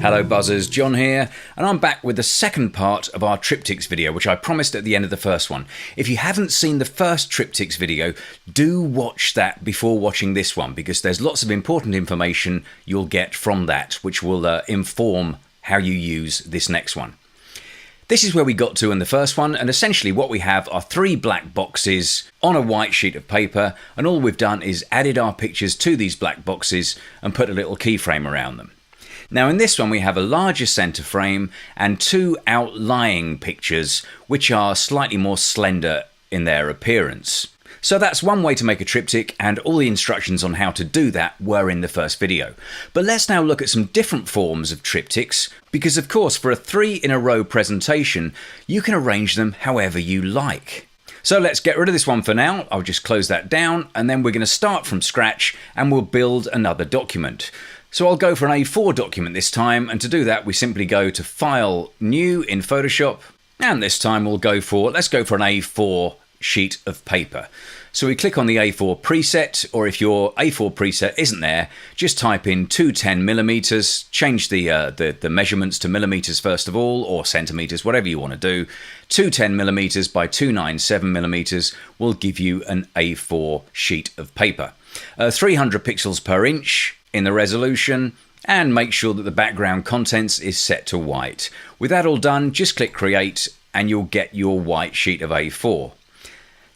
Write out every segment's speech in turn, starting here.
Hello buzzers, John here, and I'm back with the second part of our Triptychs video, which I promised at the end of the first one. If you haven't seen the first Triptychs video, do watch that before watching this one, because there's lots of important information you'll get from that, which will inform how you use this next one. This is where we got to in the first one, and essentially what we have are three black boxes on a white sheet of paper, and all we've done is added our pictures to these black boxes and put a little keyframe around them. Now in this one we have a larger centre frame and two outlying pictures which are slightly more slender in their appearance. So that's one way to make a triptych, and all the instructions on how to do that were in the first video. But let's now look at some different forms of triptychs, because of course for a 3 in a row presentation you can arrange them however you like. So let's get rid of this one for now. I'll just close that down, and then we're going to start from scratch and we'll build another document. So I'll go for an A4 document this time, and to do that we simply go to File, New in Photoshop, and this time let's go for an A4 sheet of paper. So we click on the A4 preset, or if your A4 preset isn't there, just type in 210mm, change the measurements to millimeters first of all, or centimeters, whatever you want to do. 210mm by 297mm will give you an A4 sheet of paper. 300 pixels per inch in the resolution, and make sure that the background contents is set to white. With that all done, just click create and you'll get your white sheet of A4.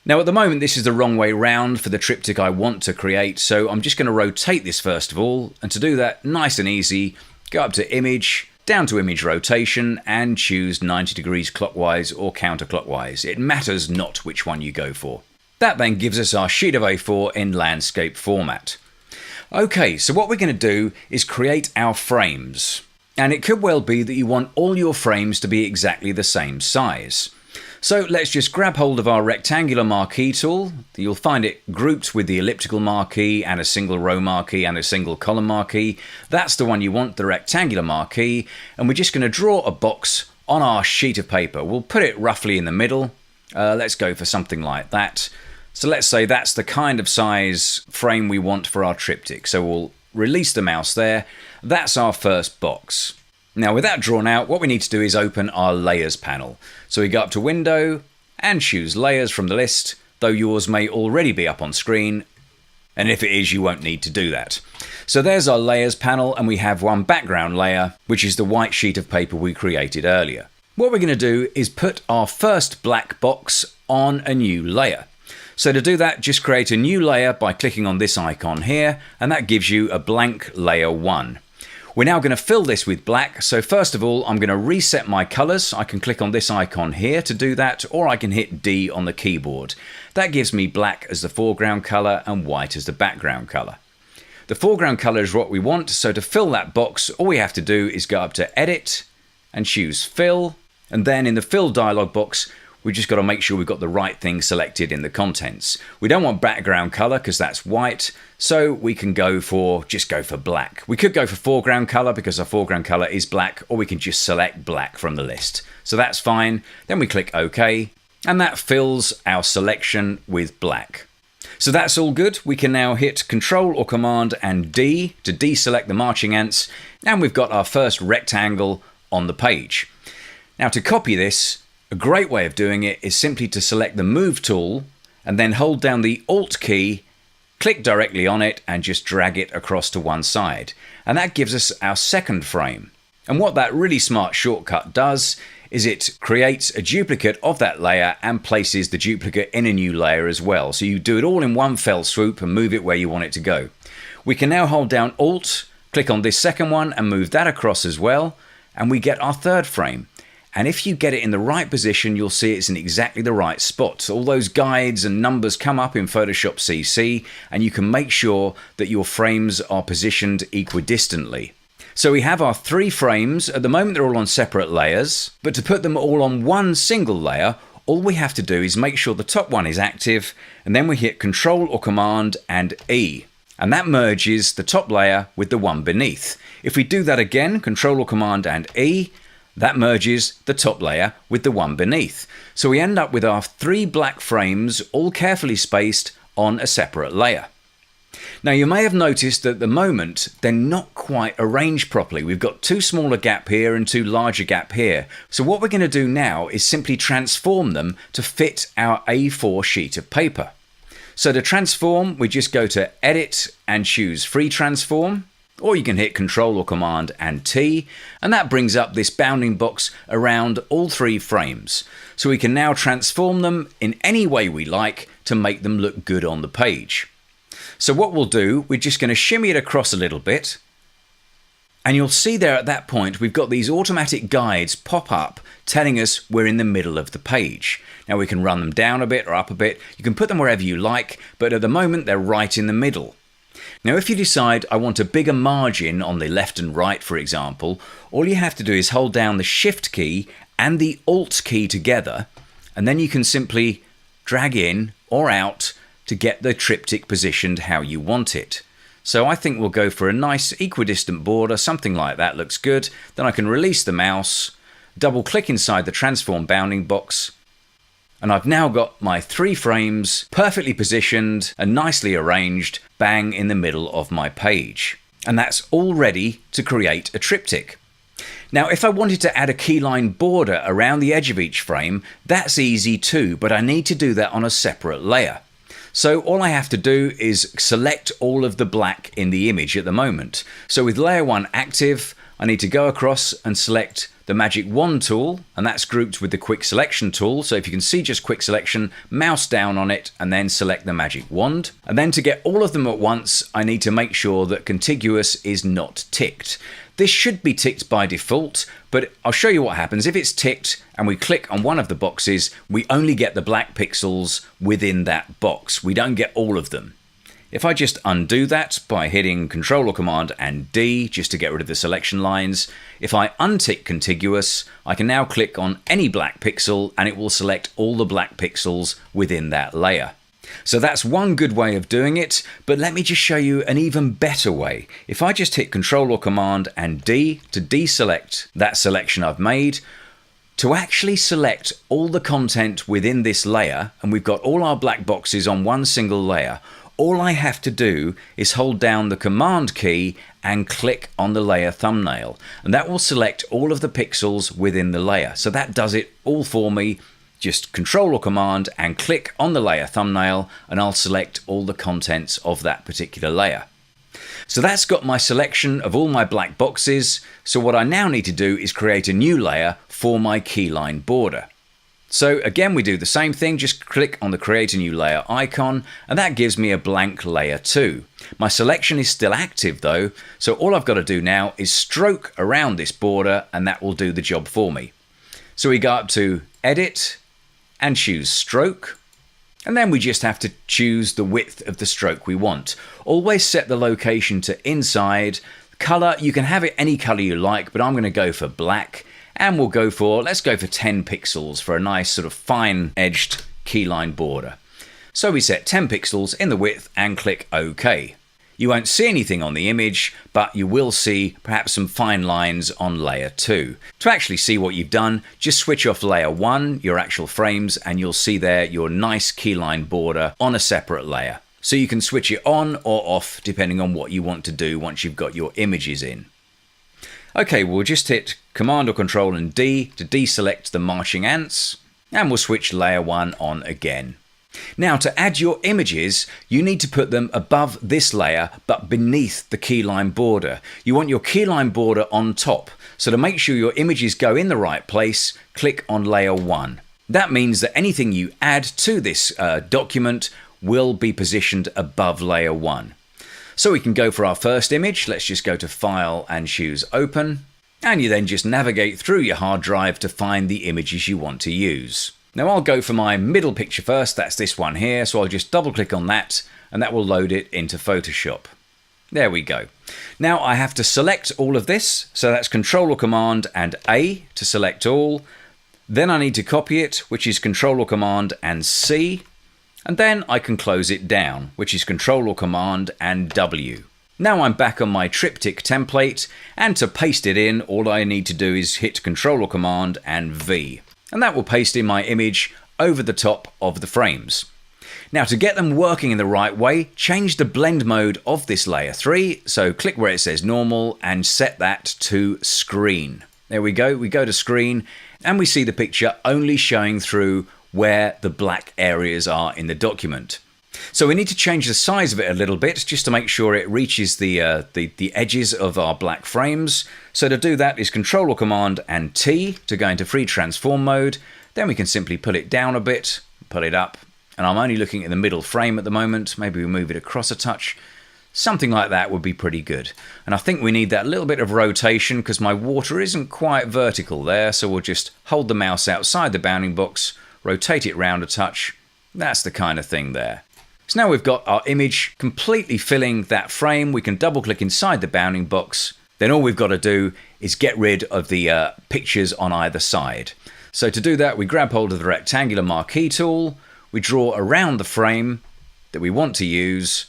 Now at the moment this is the wrong way round for the triptych I want to create, so I'm just going to rotate this first of all, and to do that, nice and easy, go up to image, down to image rotation, and choose 90 degrees clockwise or counterclockwise. It matters not which one you go for. That then gives us our sheet of A4 in landscape format. Okay, so what we're going to do is create our frames. And it could well be that you want all your frames to be exactly the same size. So let's just grab hold of our rectangular marquee tool. You'll find it grouped with the elliptical marquee and a single row marquee and a single column marquee. That's the one you want, the rectangular marquee. And we're just going to draw a box on our sheet of paper. We'll put it roughly in the middle. Let's go for something like that. So let's say that's the kind of size frame we want for our triptych. So we'll release the mouse there. That's our first box. Now with that drawn out, what we need to do is open our layers panel. So we go up to window and choose layers from the list, though yours may already be up on screen. And if it is, you won't need to do that. So there's our layers panel, and we have one background layer, which is the white sheet of paper we created earlier. What we're going to do is put our first black box on a new layer. So to do that, just create a new layer by clicking on this icon here, and that gives you a blank layer 1. We're now going to fill this with black, so first of all I'm going to reset my colours. I can click on this icon here to do that, or I can hit D on the keyboard. That gives me black as the foreground colour and white as the background colour. The foreground colour is what we want, so to fill that box all we have to do is go up to Edit and choose Fill, and then in the Fill dialog box we've just got to make sure we've got the right thing selected in the contents. We don't want background color because that's white, so we can just go for black. We could go for foreground color because our foreground color is black, or we can just select black from the list. So that's fine. Then we click OK, and that fills our selection with black. So that's all good. We can now hit Control or Command and D to deselect the marching ants, and we've got our first rectangle on the page. Now to copy this, a great way of doing it is simply to select the Move tool and then hold down the Alt key, click directly on it and just drag it across to one side. And that gives us our second frame. And what that really smart shortcut does is it creates a duplicate of that layer and places the duplicate in a new layer as well. So you do it all in one fell swoop and move it where you want it to go. We can now hold down Alt, click on this second one and move that across as well, and we get our third frame. And if you get it in the right position, you'll see it's in exactly the right spot. All those guides and numbers come up in Photoshop CC, and you can make sure that your frames are positioned equidistantly. So we have our 3 frames. At the moment they're all on separate layers, but to put them all on one single layer, all we have to do is make sure the top one is active, and then we hit Control or Command and E. And that merges the top layer with the one beneath. If we do that again, Control or Command and E, that merges the top layer with the one beneath. So we end up with our 3 black frames all carefully spaced on a separate layer. Now you may have noticed that at the moment they're not quite arranged properly. We've got too small a gap here and too large a gap here. So what we're going to do now is simply transform them to fit our A4 sheet of paper. So to transform, we just go to Edit and choose Free Transform, or you can hit Control or Command and T, and that brings up this bounding box around all 3 frames. So we can now transform them in any way we like to make them look good on the page. So what we'll do, we're just going to shimmy it across a little bit, and you'll see there at that point we've got these automatic guides pop up telling us we're in the middle of the page. Now we can run them down a bit or up a bit, you can put them wherever you like, but at the moment they're right in the middle. Now if you decide I want a bigger margin on the left and right, for example, all you have to do is hold down the Shift key and the Alt key together, and then you can simply drag in or out to get the triptych positioned how you want it. So I think we'll go for a nice equidistant border, something like that looks good. Then I can release the mouse, double click inside the transform bounding box, and I've now got my 3 frames perfectly positioned and nicely arranged bang in the middle of my page. And that's all ready to create a triptych. Now if I wanted to add a keyline border around the edge of each frame, that's easy too, but I need to do that on a separate layer. So all I have to do is select all of the black in the image at the moment. So with layer 1 active, I need to go across and select the magic wand tool, and that's grouped with the quick selection tool. So if you can see just quick selection, mouse down on it and then select the magic wand. And then to get all of them at once, I need to make sure that contiguous is not ticked. This should be ticked by default, but I'll show you what happens. If it's ticked and we click on one of the boxes, we only get the black pixels within that box. We don't get all of them. If I just undo that by hitting Control or Command and D just to get rid of the selection lines, if I untick contiguous, I can now click on any black pixel and it will select all the black pixels within that layer. So that's one good way of doing it, but let me just show you an even better way. If I just hit Control or Command and D to deselect that selection I've made, to actually select all the content within this layer, and we've got all our black boxes on one single layer, all I have to do is hold down the Command key and click on the layer thumbnail, and that will select all of the pixels within the layer. So that does it all for me. Just Control or Command and click on the layer thumbnail and I'll select all the contents of that particular layer. So that's got my selection of all my black boxes. So what I now need to do is create a new layer for my keyline border. So again, we do the same thing, just click on the create a new layer icon and that gives me a blank layer 2. My selection is still active though, so all I've got to do now is stroke around this border and that will do the job for me. So we go up to Edit and choose Stroke, and then we just have to choose the width of the stroke we want. Always set the location to inside. Color, you can have it any color you like, but I'm going to go for black, and we'll go for, let's go for 10 pixels for a nice sort of fine edged keyline border. So we set 10 pixels in the width and click OK. You won't see anything on the image, but you will see perhaps some fine lines on layer 2. To actually see what you've done, just switch off layer 1, your actual frames, and you'll see there your nice keyline border on a separate layer. So you can switch it on or off depending on what you want to do once you've got your images in. Okay, we'll just hit Command or Control and D to deselect the marching ants, and we'll switch layer 1 on again. Now to add your images, you need to put them above this layer but beneath the keyline border. You want your keyline border on top. So to make sure your images go in the right place, click on layer 1. That means that anything you add to this document will be positioned above layer 1. So we can go for our first image. Let's just go to File and choose Open. And you then just navigate through your hard drive to find the images you want to use. Now I'll go for my middle picture first, that's this one here, so I'll just double click on that and that will load it into Photoshop. There we go. Now I have to select all of this, so that's Control or Command and A to select all. Then I need to copy it, which is Control or Command and C. And then I can close it down, which is Control or Command and W. Now I'm back on my triptych template, and to paste it in, all I need to do is hit Control or Command and V. And that will paste in my image over the top of the frames. Now, to get them working in the right way, change the blend mode of this layer 3. So click where it says normal and set that to screen. There we go to screen and we see the picture only showing through where the black areas are in the document. So we need to change the size of it a little bit just to make sure it reaches the edges of our black frames. So to do that is Control or Command and T to go into free transform mode. Then we can simply pull it down a bit, pull it up. And I'm only looking at the middle frame at the moment. Maybe we move it across a touch. Something like that would be pretty good. And I think we need that little bit of rotation because my water isn't quite vertical there. So we'll just hold the mouse outside the bounding box, rotate it round a touch. That's the kind of thing there. So now we've got our image completely filling that frame. We can double click inside the bounding box. Then all we've got to do is get rid of the pictures on either side. So to do that, we grab hold of the rectangular marquee tool. We draw around the frame that we want to use,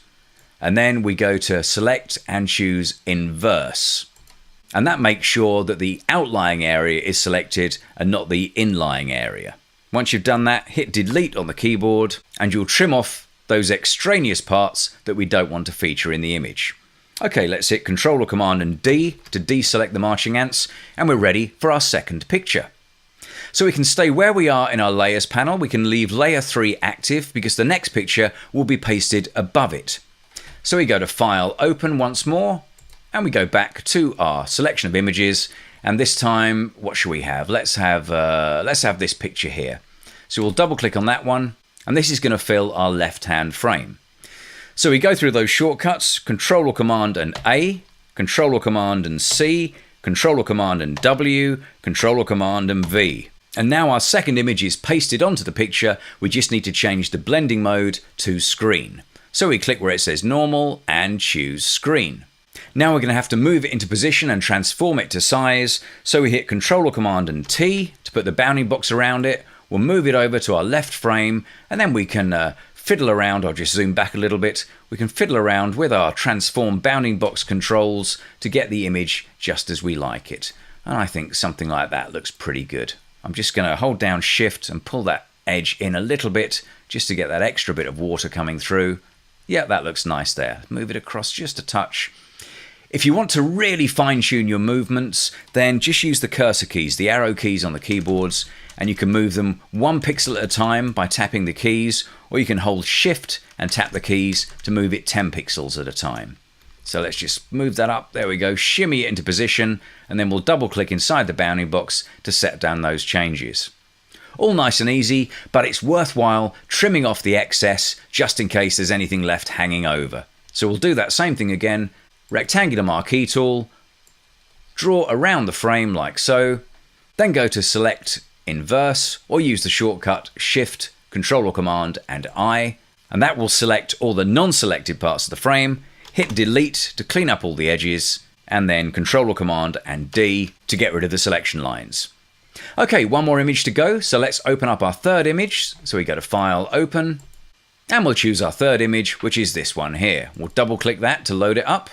and then we go to select and choose inverse. And that makes sure that the outlying area is selected and not the inlying area. Once you've done that, hit delete on the keyboard and you'll trim off those extraneous parts that we don't want to feature in the image. Okay, let's hit Control or Command and D to deselect the marching ants, and we're ready for our second picture. So we can stay where we are in our layers panel. We can leave layer 3 active because the next picture will be pasted above it. So we go to File, Open once more, and we go back to our selection of images. And this time, what should we have? Let's have this picture here. So we'll double click on that one, and this is going to fill our left-hand frame. So we go through those shortcuts, Control or Command and A, Control or Command and C, Control or Command and W, Control or Command and V. And now our second image is pasted onto the picture. We just need to change the blending mode to screen. So we click where it says normal and choose screen. Now we're going to have to move it into position and transform it to size. So we hit Control or Command and T to put the bounding box around it. We'll move it over to our left frame and then we can fiddle around. I'll just zoom back a little bit. We can fiddle around with our transform bounding box controls to get the image just as we like it. And I think something like that looks pretty good. I'm just going to hold down Shift and pull that edge in a little bit just to get that extra bit of water coming through. Yeah, that looks nice there. Move it across just a touch. If you want to really fine-tune your movements, then just use the cursor keys, the arrow keys on the keyboards, and you can move them 1 pixel at a time by tapping the keys, or you can hold Shift and tap the keys to move it 10 pixels at a time. So let's just move that up. There we go. Shimmy it into position, and then we'll double click inside the bounding box to set down those changes. All nice and easy, but it's worthwhile trimming off the excess just in case there's anything left hanging over. So we'll do that same thing again. Rectangular marquee tool, draw around the frame like so, then go to select inverse or use the shortcut Shift, Control or Command and I, and that will select all the non-selected parts of the frame. Hit delete to clean up all the edges, and then Control or Command and D to get rid of the selection lines. Okay, one more image to go, so let's open up our third image. So we go to File, Open, and we'll choose our third image, which is this one here. We'll double click that to load it up.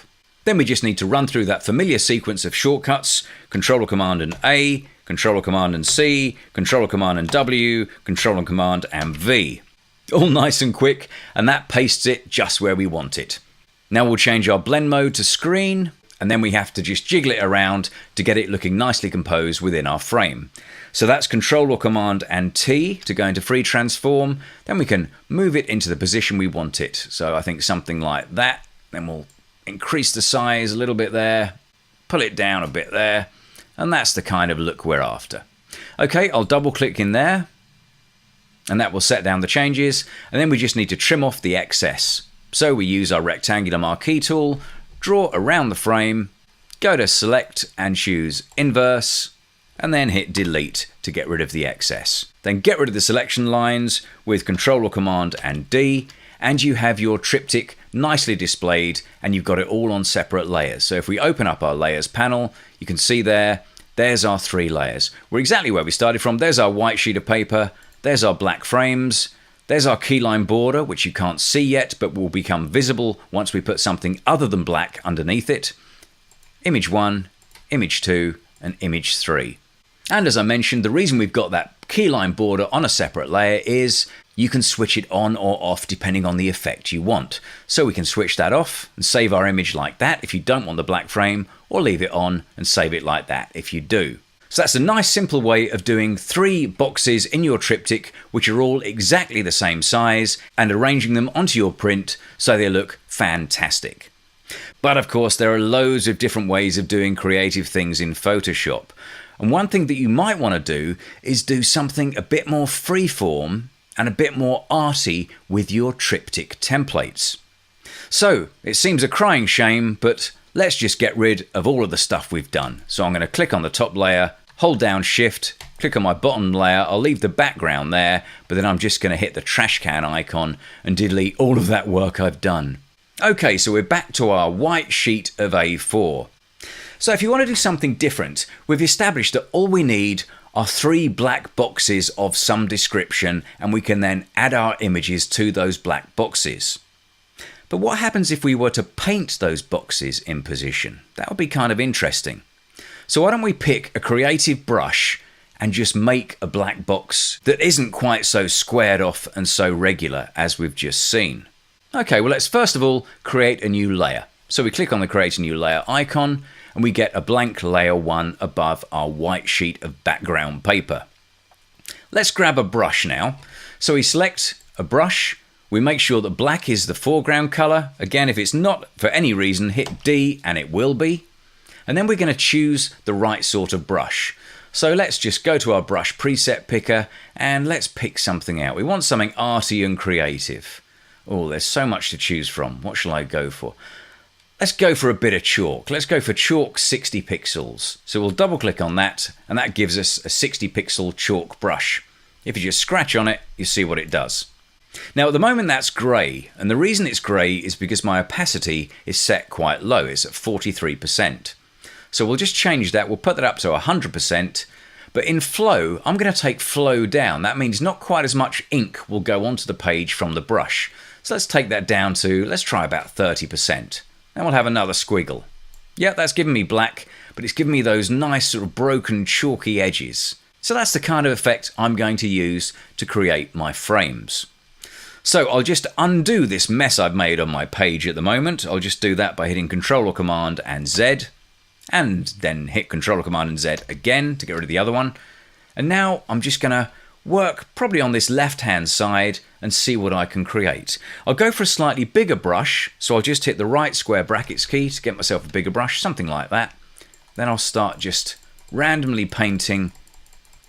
Then we just need to run through that familiar sequence of shortcuts, Control or Command and A, Control or Command and C, Control or Command and W, Control and Command and V. All nice and quick, and that pastes it just where we want it. Now we'll change our blend mode to screen, and then we have to just jiggle it around to get it looking nicely composed within our frame. So that's Control or Command and T to go into free transform. Then we can move it into the position we want it. So I think something like that. Then we'll increase the size a little bit there, pull it down a bit there, and that's the kind of look we're after. Okay, I'll double click in there, and that will set down the changes, and then we just need to trim off the excess. So we use our rectangular marquee tool, draw around the frame, go to select and choose inverse, and then hit delete to get rid of the excess. Then get rid of the selection lines with Control or Command and D, and you have your triptych nicely displayed, and you've got it all on separate layers. So if we open up our layers panel, you can see there's our 3 layers. We're exactly where we started from. There's our white sheet of paper, there's our black frames, there's our keyline border, which you can't see yet, but will become visible once we put something other than black underneath it. Image 1, Image 2, and Image 3. And as I mentioned, the reason we've got that keyline border on a separate layer is you can switch it on or off depending on the effect you want. So we can switch that off and save our image like that if you don't want the black frame, or leave it on and save it like that if you do. So that's a nice simple way of doing 3 boxes in your triptych which are all exactly the same size and arranging them onto your print so they look fantastic. But of course there are loads of different ways of doing creative things in Photoshop. And one thing that you might want to do is do something a bit more freeform and a bit more arty with your triptych templates. So it seems a crying shame, but let's just get rid of all of the stuff we've done. So I'm going to click on the top layer, hold down Shift, click on my bottom layer, I'll leave the background there, but then I'm just going to hit the trash can icon and delete all of that work I've done. Okay, so we're back to our white sheet of A4. So if you want to do something different, we've established that all we need are 3 black boxes of some description, and we can then add our images to those black boxes. But what happens if we were to paint those boxes in position? That would be kind of interesting. So why don't we pick a creative brush and just make a black box that isn't quite so squared off and so regular as we've just seen. Okay, well let's first of all create a new layer. So we click on the create a new layer icon and we get a blank layer 1 above our white sheet of background paper. Let's grab a brush now. So we select a brush, we make sure that black is the foreground color. Again, if it's not for any reason, hit D and it will be. And then we're going to choose the right sort of brush. So let's just go to our brush preset picker and let's pick something out. We want something arty and creative. Oh, there's so much to choose from. What shall I go for? Let's go for a bit of chalk. Let's go for chalk 60 pixels. So we'll double click on that and that gives us a 60 pixel chalk brush. If you just scratch on it, you see what it does. Now at the moment that's grey, and the reason it's grey is because my opacity is set quite low. It's at 43%. So we'll just change that. We'll put that up to 100%. But in flow, I'm going to take flow down. That means not quite as much ink will go onto the page from the brush. So let's take that down to, let's try about 30%. Then we'll have another squiggle. Yeah, that's given me black, but it's given me those nice sort of broken chalky edges. So that's the kind of effect I'm going to use to create my frames. So I'll just undo this mess I've made on my page at the moment. I'll just do that by hitting Control or Command and Z, and then hit Control or Command and Z again to get rid of the other one. And now I'm just going to work probably on this left-hand side and see what I can create. I'll go for a slightly bigger brush, so I'll just hit the right square brackets key to get myself a bigger brush, something like that. Then I'll start just randomly painting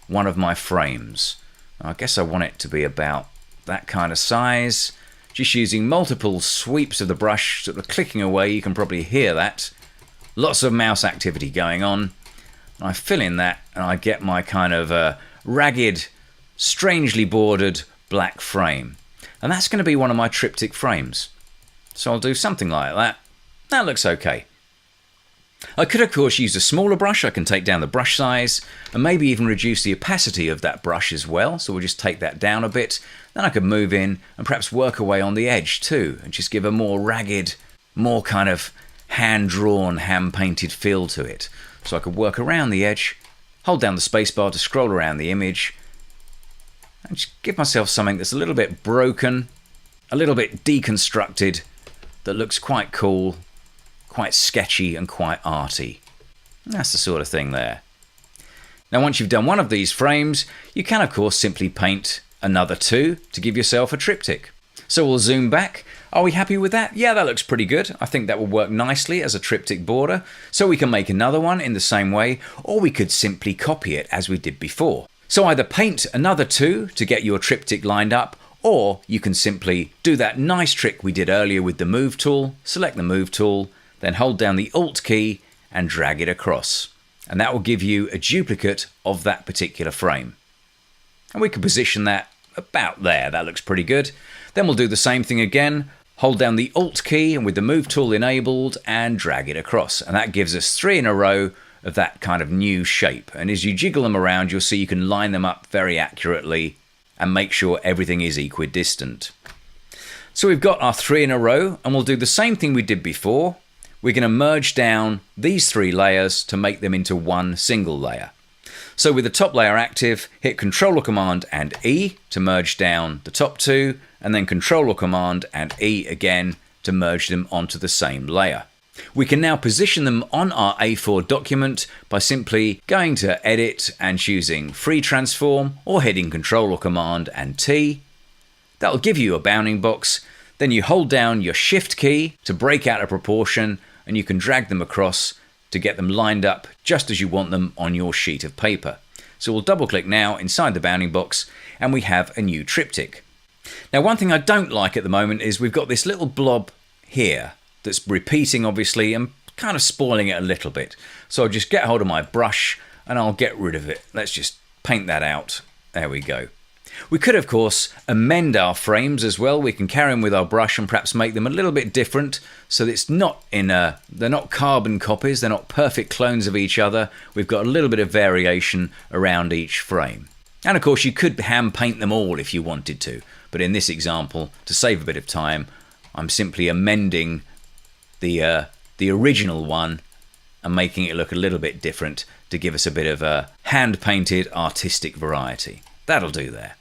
one of my frames. I guess I want it to be about that kind of size. Just using multiple sweeps of the brush, sort of clicking away, you can probably hear that. Lots of mouse activity going on. I fill in that and I get my kind of ragged, strangely bordered black frame. And that's going to be one of my triptych frames. So I'll do something like that. That looks okay. I could of course use a smaller brush. I can take down the brush size and maybe even reduce the opacity of that brush as well. So we'll just take that down a bit. Then I could move in and perhaps work away on the edge too and just give a more ragged, more kind of hand-drawn, hand-painted feel to it. So I could work around the edge, hold down the spacebar to scroll around the image, and just give myself something that's a little bit broken, a little bit deconstructed, that looks quite cool, quite sketchy and quite arty. That's the sort of thing there. Now once you've done one of these frames, you can of course simply paint another 2 to give yourself a triptych. So we'll zoom back. Are we happy with that? Yeah, that looks pretty good. I think that will work nicely as a triptych border. So we can make another one in the same way, or we could simply copy it as we did before. So either paint another 2 to get your triptych lined up, or you can simply do that nice trick we did earlier with the Move tool, select the Move tool, then hold down the Alt key and drag it across. And that will give you a duplicate of that particular frame. And we can position that about there. That looks pretty good. Then we'll do the same thing again. Hold down the Alt key and with the Move tool enabled and drag it across. And that gives us 3 in a row of that kind of new shape. And as you jiggle them around, you'll see you can line them up very accurately and make sure everything is equidistant. So we've got our 3 in a row, and we'll do the same thing we did before. We're going to merge down these 3 layers to make them into one single layer. So with the top layer active, hit Control or Command and E to merge down the top two, and then Control or Command and E again to merge them onto the same layer. We can now position them on our A4 document by simply going to Edit and choosing Free Transform, or hitting Control or Command and T. That'll give you a bounding box. Then you hold down your Shift key to break out a proportion, and you can drag them across to get them lined up just as you want them on your sheet of paper. So we'll double click now inside the bounding box, and we have a new triptych. Now, one thing I don't like at the moment is we've got this little blob here that's repeating obviously and kind of spoiling it a little bit. So I'll just get hold of my brush and I'll get rid of it. Let's just paint that out. There we go. We could, of course, amend our frames as well. We can carry them with our brush and perhaps make them a little bit different so that it's not they're not carbon copies, they're not perfect clones of each other. We've got a little bit of variation around each frame. And of course, you could hand paint them all if you wanted to. But in this example, to save a bit of time, I'm simply amending the original one and making it look a little bit different to give us a bit of a hand-painted artistic variety. That'll do there.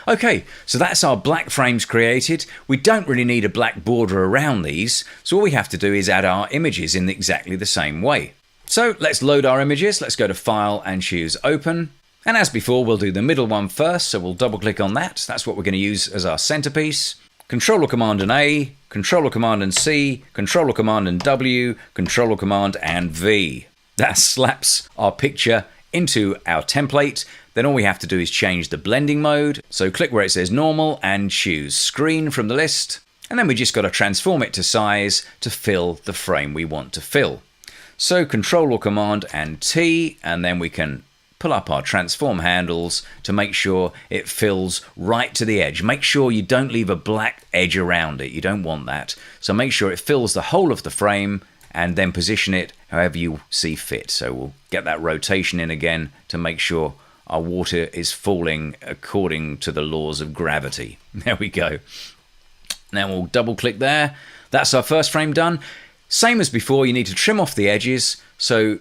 Okay, so that's our black frames created. We don't really need a black border around these, so all we have to do is add our images in exactly the same way. So let's load our images. Let's go to File and choose Open. And as before, we'll do the middle one first, so we'll double click on that. That's what we're going to use as our centerpiece. Control or Command and A, Control or Command and C, Control or Command and W, Control or Command and V. That slaps our picture into our template. Then all we have to do is change the blending mode. So click where it says normal and choose screen from the list. And then we just got to transform it to size to fill the frame we want to fill. So Control or Command and T, and then we can pull up our transform handles to make sure it fills right to the edge. Make sure you don't leave a black edge around it. You don't want that. So make sure it fills the whole of the frame and then position it however you see fit. So we'll get that rotation in again to make sure our water is falling according to the laws of gravity. There we go. Now we'll double click there. That's our first frame done. Same as before, you need to trim off the edges. So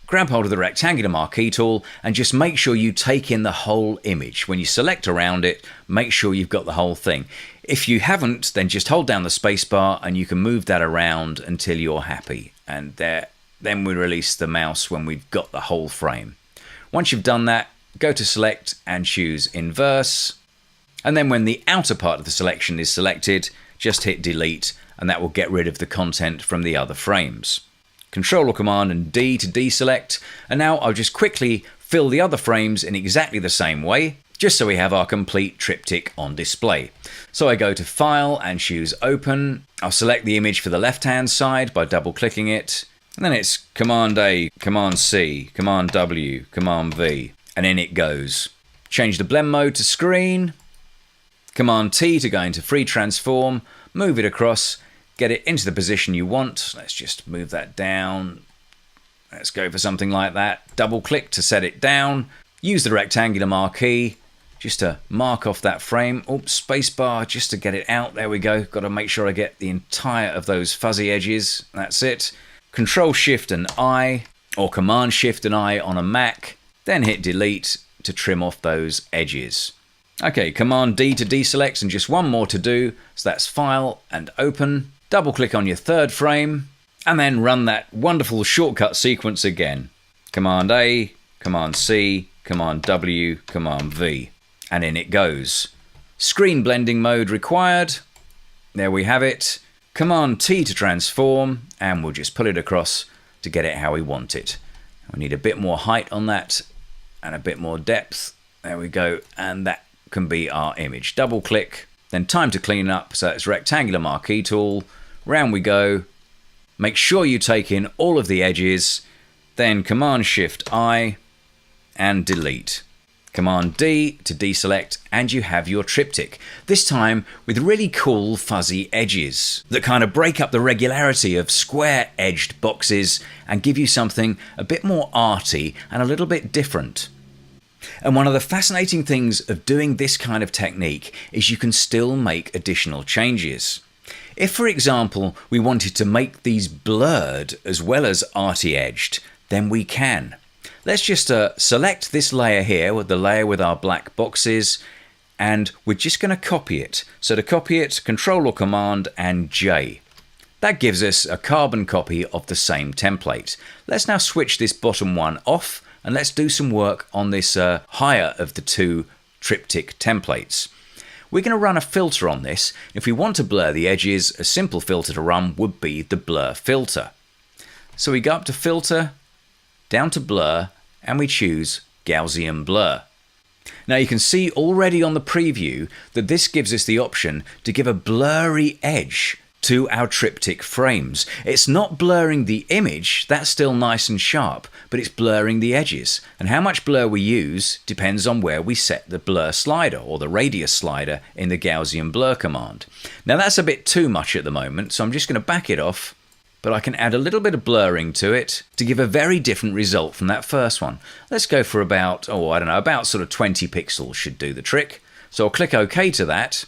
grab hold of the rectangular marquee tool and just make sure you take in the whole image. When you select around it, make sure you've got the whole thing. If you haven't, then just hold down the space bar and you can move that around until you're happy. And then we release the mouse when we've got the whole frame. Once you've done that, go to Select and choose Inverse. And then when the outer part of the selection is selected, just hit Delete, and that will get rid of the content from the other frames. Control or Command and D to deselect, and now I'll just quickly fill the other frames in exactly the same way, just so we have our complete triptych on display. So I go to File and choose Open. I'll select the image for the left-hand side by double-clicking it, and then it's Command A, Command C, Command W, Command V, and in it goes. Change the blend mode to screen, Command T to go into Free Transform, move it across, get it into the position you want. Let's just move that down. Let's go for something like that. Double click to set it down. Use the rectangular marquee just to mark off that frame. Oops, spacebar just to get it out. There we go. Got to make sure I get the entire of those fuzzy edges. That's it. Control Shift and I, or Command Shift and I on a Mac. Then hit Delete to trim off those edges. Okay, Command D to deselect, and just one more to do. So that's File and Open. Double click on your third frame and then run that wonderful shortcut sequence again. Command A, Command C, Command W, Command V, and in it goes. Screen blending mode required. There we have it. Command T to transform, and we'll just pull it across to get it how we want it. We need a bit more height on that and a bit more depth. There we go, and that can be our image. Double click, then time to clean up. So it's rectangular marquee tool. Round we go. Make sure you take in all of the edges, then Command Shift I and delete. Command D to deselect, and you have your triptych. This time with really cool fuzzy edges that kind of break up the regularity of square-edged boxes and give you something a bit more arty and a little bit different. And one of the fascinating things of doing this kind of technique is you can still make additional changes. If, for example, we wanted to make these blurred as well as arty edged, then we can. Let's just select this layer here, with the layer with our black boxes, and we're just going to copy it. So to copy it, Control or Command and J. That gives us a carbon copy of the same template. Let's now switch this bottom one off, and let's do some work on this higher of the two triptych templates. We're going to run a filter on this. If we want to blur the edges, a simple filter to run would be the blur filter. So we go up to Filter, down to Blur, and we choose Gaussian Blur. Now you can see already on the preview that this gives us the option to give a blurry edge to our triptych frames. It's not blurring the image, that's still nice and sharp, but it's blurring the edges. And how much blur we use depends on where we set the blur slider or the radius slider in the Gaussian blur command. Now that's a bit too much at the moment, so I'm just going to back it off, but I can add a little bit of blurring to it to give a very different result from that first one. Let's go for about, about sort of 20 pixels should do the trick. So I'll click OK to that.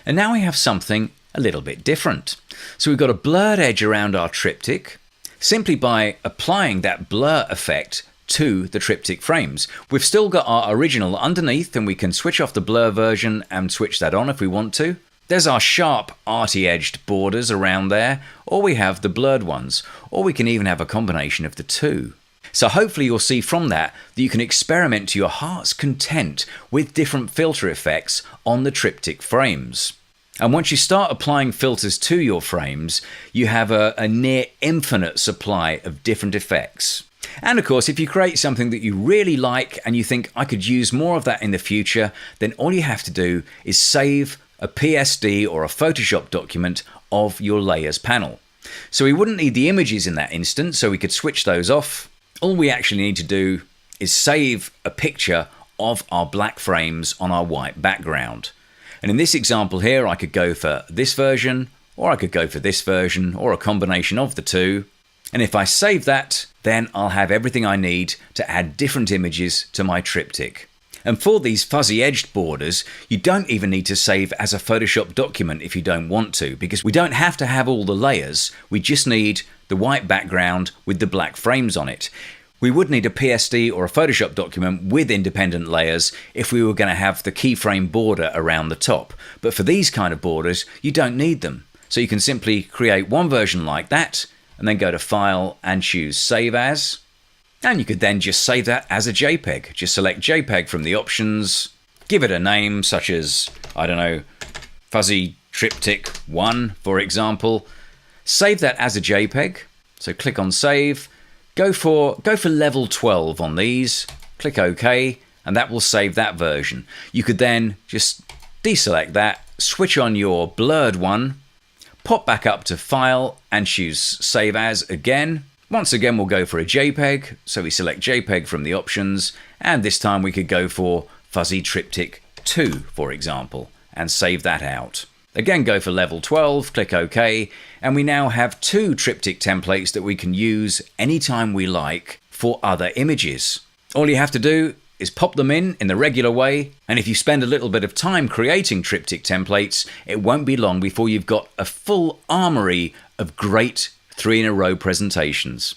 And now we have something a little bit different. So we've got a blurred edge around our triptych simply by applying that blur effect to the triptych frames. We've still got our original underneath, and we can switch off the blur version and switch that on if we want to. There's our sharp arty edged borders around there, or we have the blurred ones, or we can even have a combination of the two. So hopefully you'll see from that you can experiment to your heart's content with different filter effects on the triptych frames. And once you start applying filters to your frames, you have a near infinite supply of different effects. And of course, if you create something that you really like and you think I could use more of that in the future, then all you have to do is save a PSD or a Photoshop document of your layers panel. So we wouldn't need the images in that instance, so we could switch those off. All we actually need to do is save a picture of our black frames on our white background. And in this example here, I could go for this version, or I could go for this version, or a combination of the two. And if I save that, then I'll have everything I need to add different images to my triptych. And for these fuzzy edged borders, you don't even need to save as a Photoshop document if you don't want to, because we don't have to have all the layers. We just need the white background with the black frames on it. We would need a PSD or a Photoshop document with independent layers if we were going to have the keyframe border around the top. But for these kind of borders, you don't need them. So you can simply create one version like that, and then go to File and choose Save As. And you could then just save that as a JPEG. Just select JPEG from the options, give it a name such as, Fuzzy Triptych 1, for example. Save that as a JPEG. So click on Save. Go for level 12 on these. Click OK, and that will save that version. You could then just deselect that, switch on your blurred one, pop back up to File and choose Save As again. Once again, we'll go for a JPEG, so we select JPEG from the options, and this time we could go for Fuzzy Triptych 2, for example, and save that out. Again, go for level 12, click OK, and we now have two triptych templates that we can use anytime we like for other images. All you have to do is pop them in the regular way, and if you spend a little bit of time creating triptych templates, it won't be long before you've got a full armory of great 3-in-a-row presentations.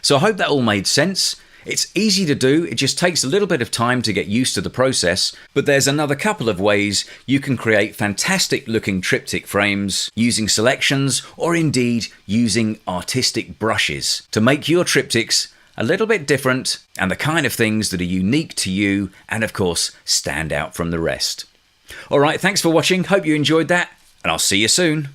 So I hope that all made sense. It's easy to do, it just takes a little bit of time to get used to the process, but there's another couple of ways you can create fantastic looking triptych frames using selections or indeed using artistic brushes to make your triptychs a little bit different and the kind of things that are unique to you and of course stand out from the rest. Alright, thanks for watching, hope you enjoyed that, and I'll see you soon.